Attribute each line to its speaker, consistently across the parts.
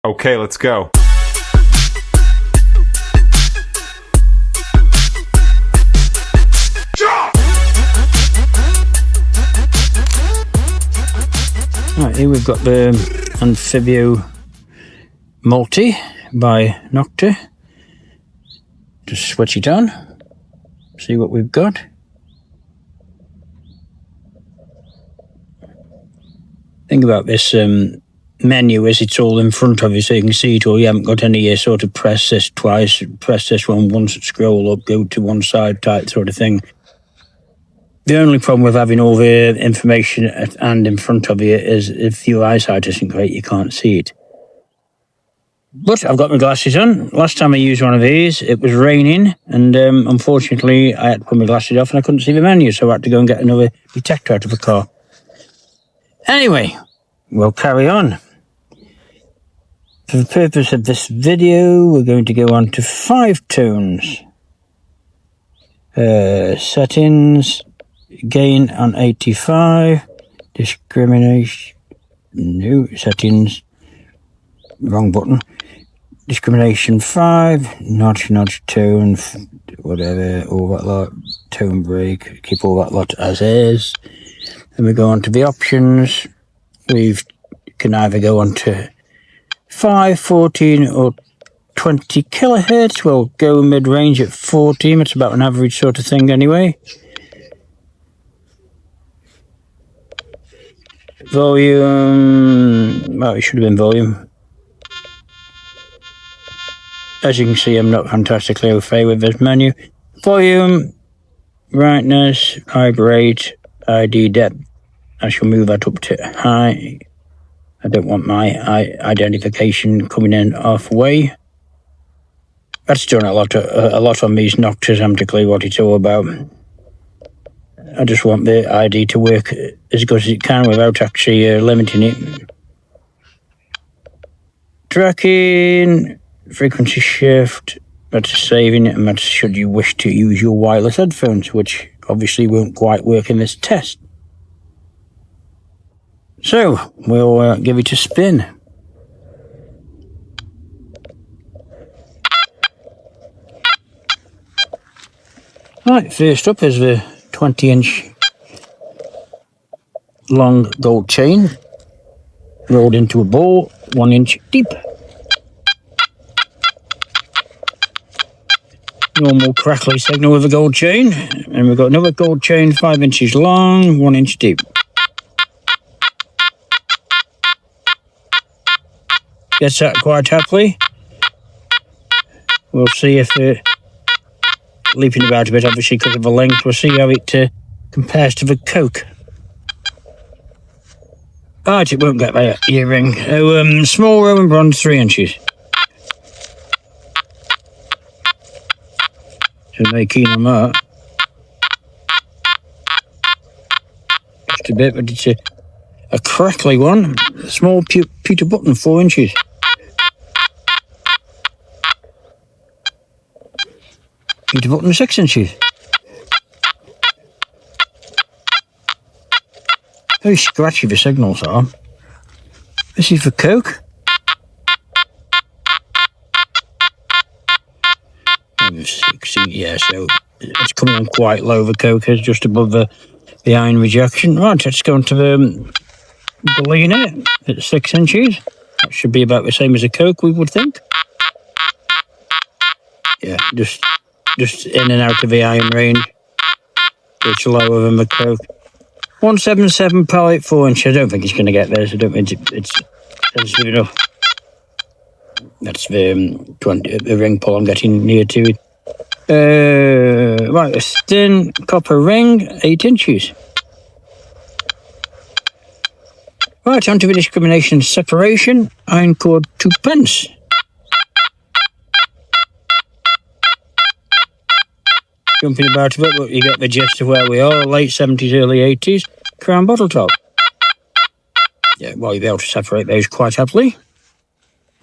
Speaker 1: Okay, let's go.
Speaker 2: Right, here we've got the Anfibio Multi by Nokta. Just switch it on, see what we've got. Thing about this menu is it's all in front of you, so you can see it all. You haven't got any sort of press this twice, press this one once, scroll up, go to one side type sort of thing. The only problem with having all the information at hand in front of you is if your eyesight isn't great, you can't see it. But I've got my glasses on. Last time I used one of these, it was raining, and unfortunately I had to put my glasses off and I couldn't see the menu, so I had to go and get another detector out of the car. Anyway, we'll carry on. For the purpose of this video, we're going to go on to 5 tones. Settings, gain on 85, discrimination, no, settings, wrong button, discrimination 5, notch, tone, whatever, all that lot, tone break, keep all that lot as is. Then we go on to the options. We can either go on to 5, 14 or 20 kilohertz. We'll go mid-range at 14. It's about an average sort of thing anyway. Volume, well, it should have been volume. As you can see, I'm not fantastically au fait with this menu. Volume, brightness, vibrate, ID depth. I shall move that up to high. I don't want my identification coming in halfway. That's done a lot on these Noktas. I haven't a clue what it's all about. I just want the ID to work as good as it can without actually limiting it. Tracking, frequency shift, that's saving it, and that's should you wish to use your wireless headphones, which obviously won't quite work in this test. So, we'll give it a spin. Right, first up is the 20-inch long gold chain, rolled into a ball, 1 inch deep. Normal crackly signal with a gold chain, and we've got another gold chain 5 inches long, 1 inch deep. Gets that quite happily. We'll see if they're leaping about a bit, obviously because of the length. We'll see how it compares to the Coke. Right, it won't get that earring. Oh, small Roman bronze, 3 inches. So very keen on that. Just a bit, but it's a crackly one. A small pewter button, 4 inches. Pewter button, 6 inches. Very scratchy the signals are. This is for Coke. Yeah, so it's coming on quite low. The Coke is just above the iron rejection. Right, let's go on to the Bellina at 6 inches. That should be about the same as a Coke, we would think. Yeah, just in and out of the iron range. It's lower than the Coke. 177 pallet, 4 inch. I don't think it's going to get there. So I don't think it's sensitive enough. That's the ring pull I'm getting near to it. Right, a thin copper ring, 8 inches. Right, onto the discrimination separation. Iron cord, 2 pence. Jumping about a bit, but you get the gist of where we are. Late 70s, early 80s. Crown bottle top. Yeah, well, you'll be able to separate those quite happily.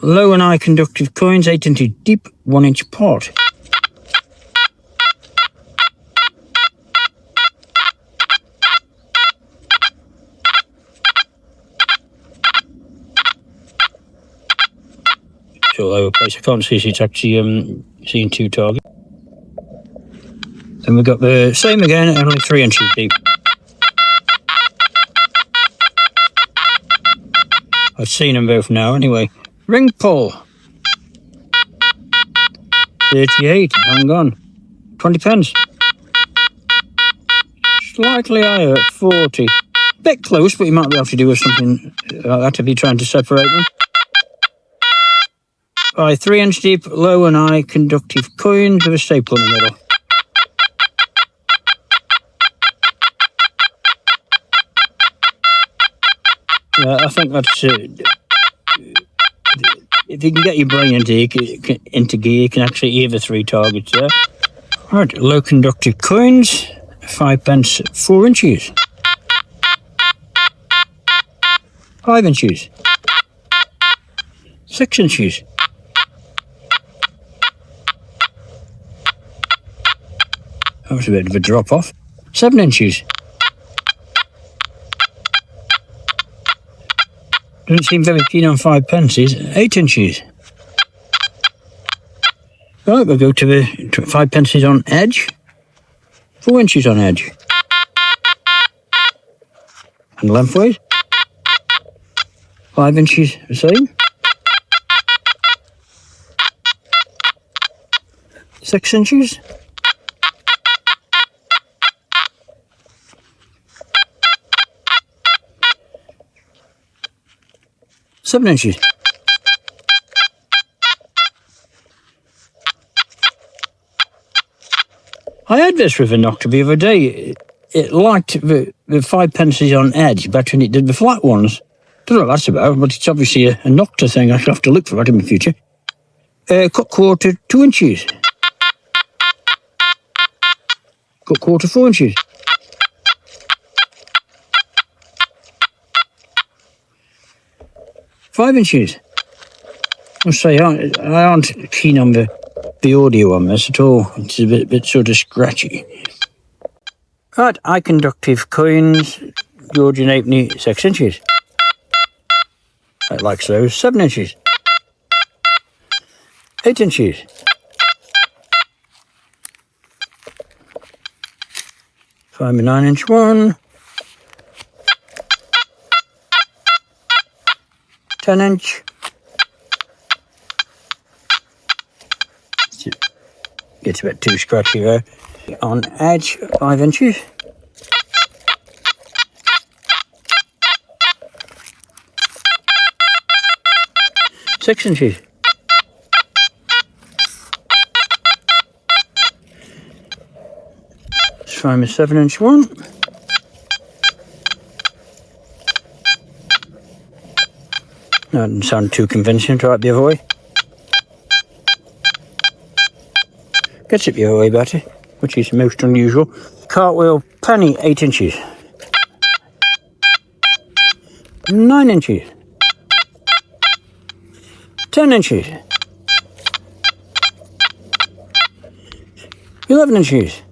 Speaker 2: Low and high conductive coins, 8 inches deep, 1 inch apart. It's all over the place. I can't see if it's actually seeing 2 targets. And we've got the same again, only 3 inches deep. I've seen them both now anyway. Ring pull. 38, hang on. 20 pence. Slightly higher at 40. Bit close, but you might be able to do with something like that if you're trying to separate them. By 3 inch deep, low and high conductive coins with a staple in the middle. I think that's if you can get your brain into gear, you can actually hear the 3 targets there. Right, low conductive coins, 5 pence, 4 inches. 5 inches. 6 inches. That was a bit of a drop off. 7 inches. Doesn't seem very keen on 5 pences. 8 inches. Right, we'll go to the 5 pences on edge. 4 inches on edge. And lengthways. 5 inches the same. 6 inches. 7 inches. I had this with a Nokta the other day. It liked the 5 pences on edge better than it did the flat ones. Don't know what that's about, but it's obviously a Nokta thing. I shall have to look for that in the future. Cut quarter, 2 inches. Cut quarter, 4 inches. Five inches. I say I aren't keen on the audio on this at all. It's a bit sort of scratchy. Right, high conductive coins, Georgian halfpenny, 6 inches. I like those. 7 inches. 8 inches. 5 and 9 inch one. 10 inch. Gets a bit too scratchy there. On edge, 5 inches. 6 inches. 7 inch one. That didn't sound too convincing, try it the other way. Gets it the other way better, which is most unusual. Cartwheel penny, 8 inches. 9 inches. 10 inches. 11 inches.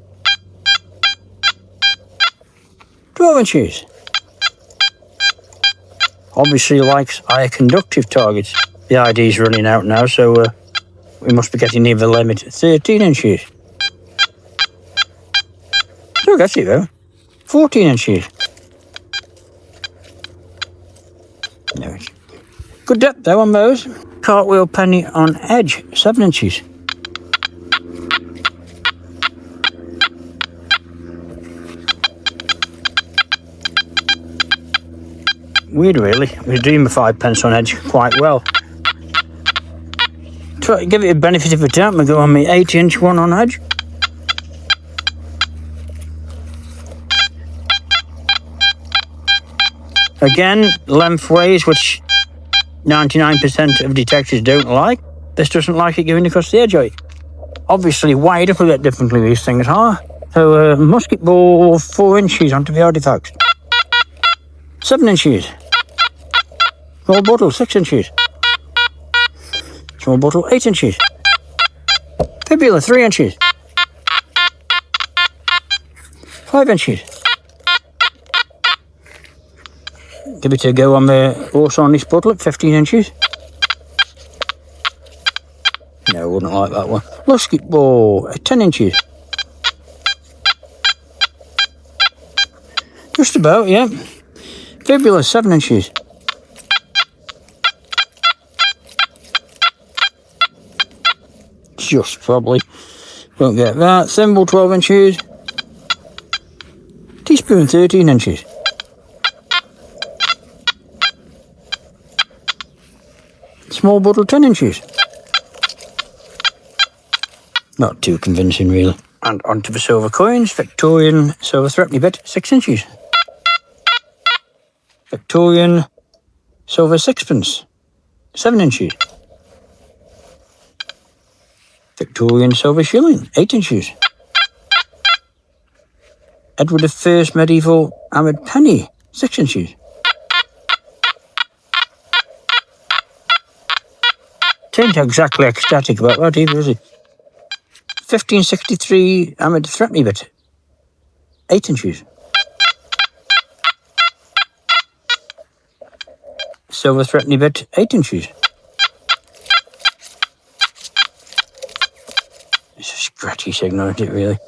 Speaker 2: 12 inches. Obviously likes higher conductive targets. The ID's running out now, so we must be getting near the limit. 13 inches. Still gets it though. 14 inches. No, good depth though on those. Cartwheel penny on edge, 7 inches. Weird really, we're doing the 5 pence on edge quite well. Try to give it a benefit of the doubt, we go on the 8 inch one on edge. Again, lengthways, which 99% of detectors don't like. This doesn't like it going across the edge of it. Obviously wired up a bit differently these things are. So musket ball 4 inches onto the artifacts. 7 inches. Small bottle 6 inches. Small bottle 8 inches. Fibula 3 inches. 5 inches. Give it a go on the horse on this bottle at 15 inches. No, I wouldn't like that one. Lusky, oh, 10 inches. Just about, yeah. Fibula, 7 inches. Just probably. Won't get that. Thimble, 12 inches. Teaspoon, 13 inches. Small bottle, 10 inches. Not too convincing, really. And onto the silver coins. Victorian silver threepenny bit, 6 inches. Victorian silver sixpence, 7 inches. Victorian silver shilling, 8 inches. Edward I medieval hammered penny, 6 inches. Ain't exactly ecstatic about that either, is he? 1563 hammered threepenny bit, 8 inches. Silver threepenny bit, 8 inches. It's a scratchy signal, isn't it, really?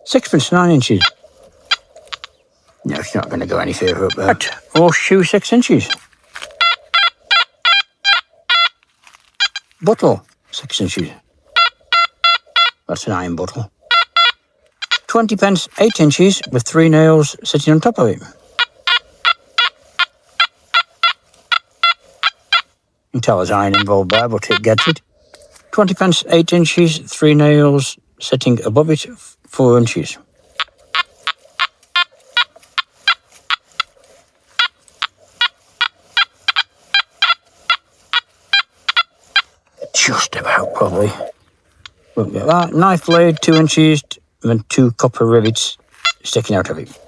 Speaker 2: Sixpence, 9 inches. No, it's not going to go any further up there. Horseshoe, 6 inches. Bottle, 6 inches. That's an iron bottle. 20 pence, 8 inches, with 3 nails sitting on top of it. You can tell there's iron involved there, but it gets it. 20 pence, 8 inches, 3 nails sitting above it, 4 inches. Just about, probably. Won't get that. Knife blade, 2 inches, and 2 copper rivets sticking out of it.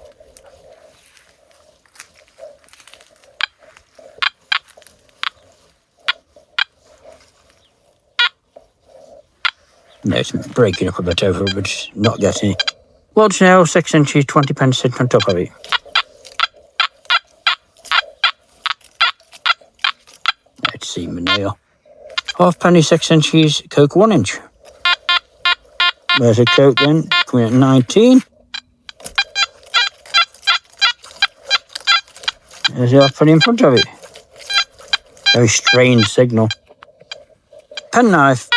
Speaker 2: No, it's breaking up a bit over, but it's not getting it. Lodge nail, 6 inches, 20 pence sitting on top of it. Let's see my nail. Halfpenny, 6 inches, coke, 1 inch. There's a coke then, coming at 19. There's the halfpenny in front of it. Very strange signal. Penknife.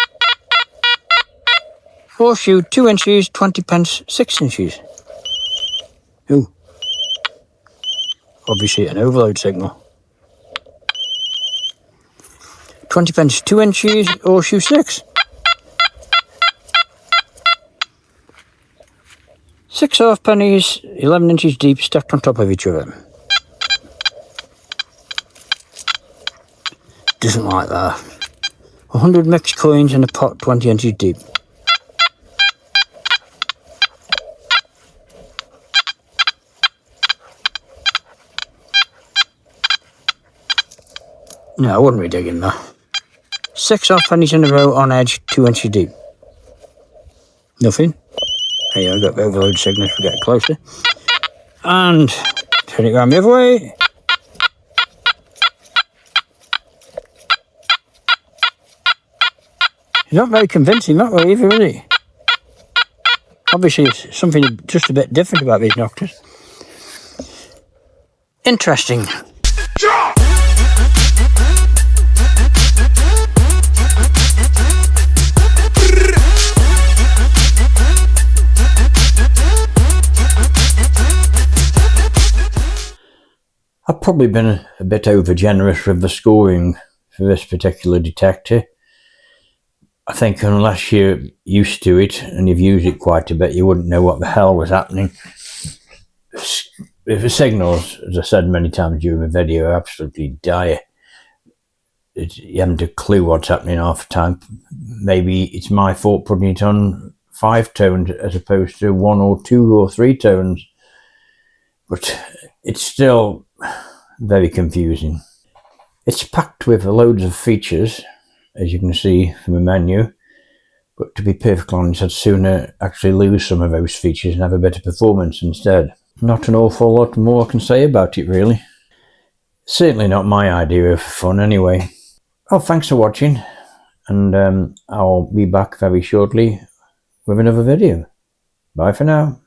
Speaker 2: Horseshoe, 2 inches, 20 pence, 6 inches. Ooh. Obviously an overload signal. 20 pence, 2 inches, horseshoe 6. 6 halfpennies, 11 inches deep, stacked on top of each other. Doesn't like that. 100 mixed coins in a pot, 20 inches deep. No, I wouldn't be digging that. 6 halfpennies in a row on edge, 2 inches deep. Nothing. Here, I got the overload signal if we get closer. And turn it around the other way. It's not very convincing that way either, is it? Obviously, it's something just a bit different about these Noktas. Interesting. I've probably been a bit over generous with the scoring for this particular detector. I think unless you're used to it and you've used it quite a bit, you wouldn't know what the hell was happening. The signals, as I said many times during the video, are absolutely dire. You haven't a clue what's happening half the time. Maybe it's my fault putting it on 5 tones as opposed to 1 or 2 or 3 tones. But it's still very confusing. It's packed with loads of features, as you can see from the menu, but to be perfectly honest, I'd sooner actually lose some of those features and have a better performance instead. Not an awful lot more I can say about it, really. Certainly not my idea of fun, anyway. Well, thanks for watching,
Speaker 1: and I'll be back very shortly with another video. Bye for now.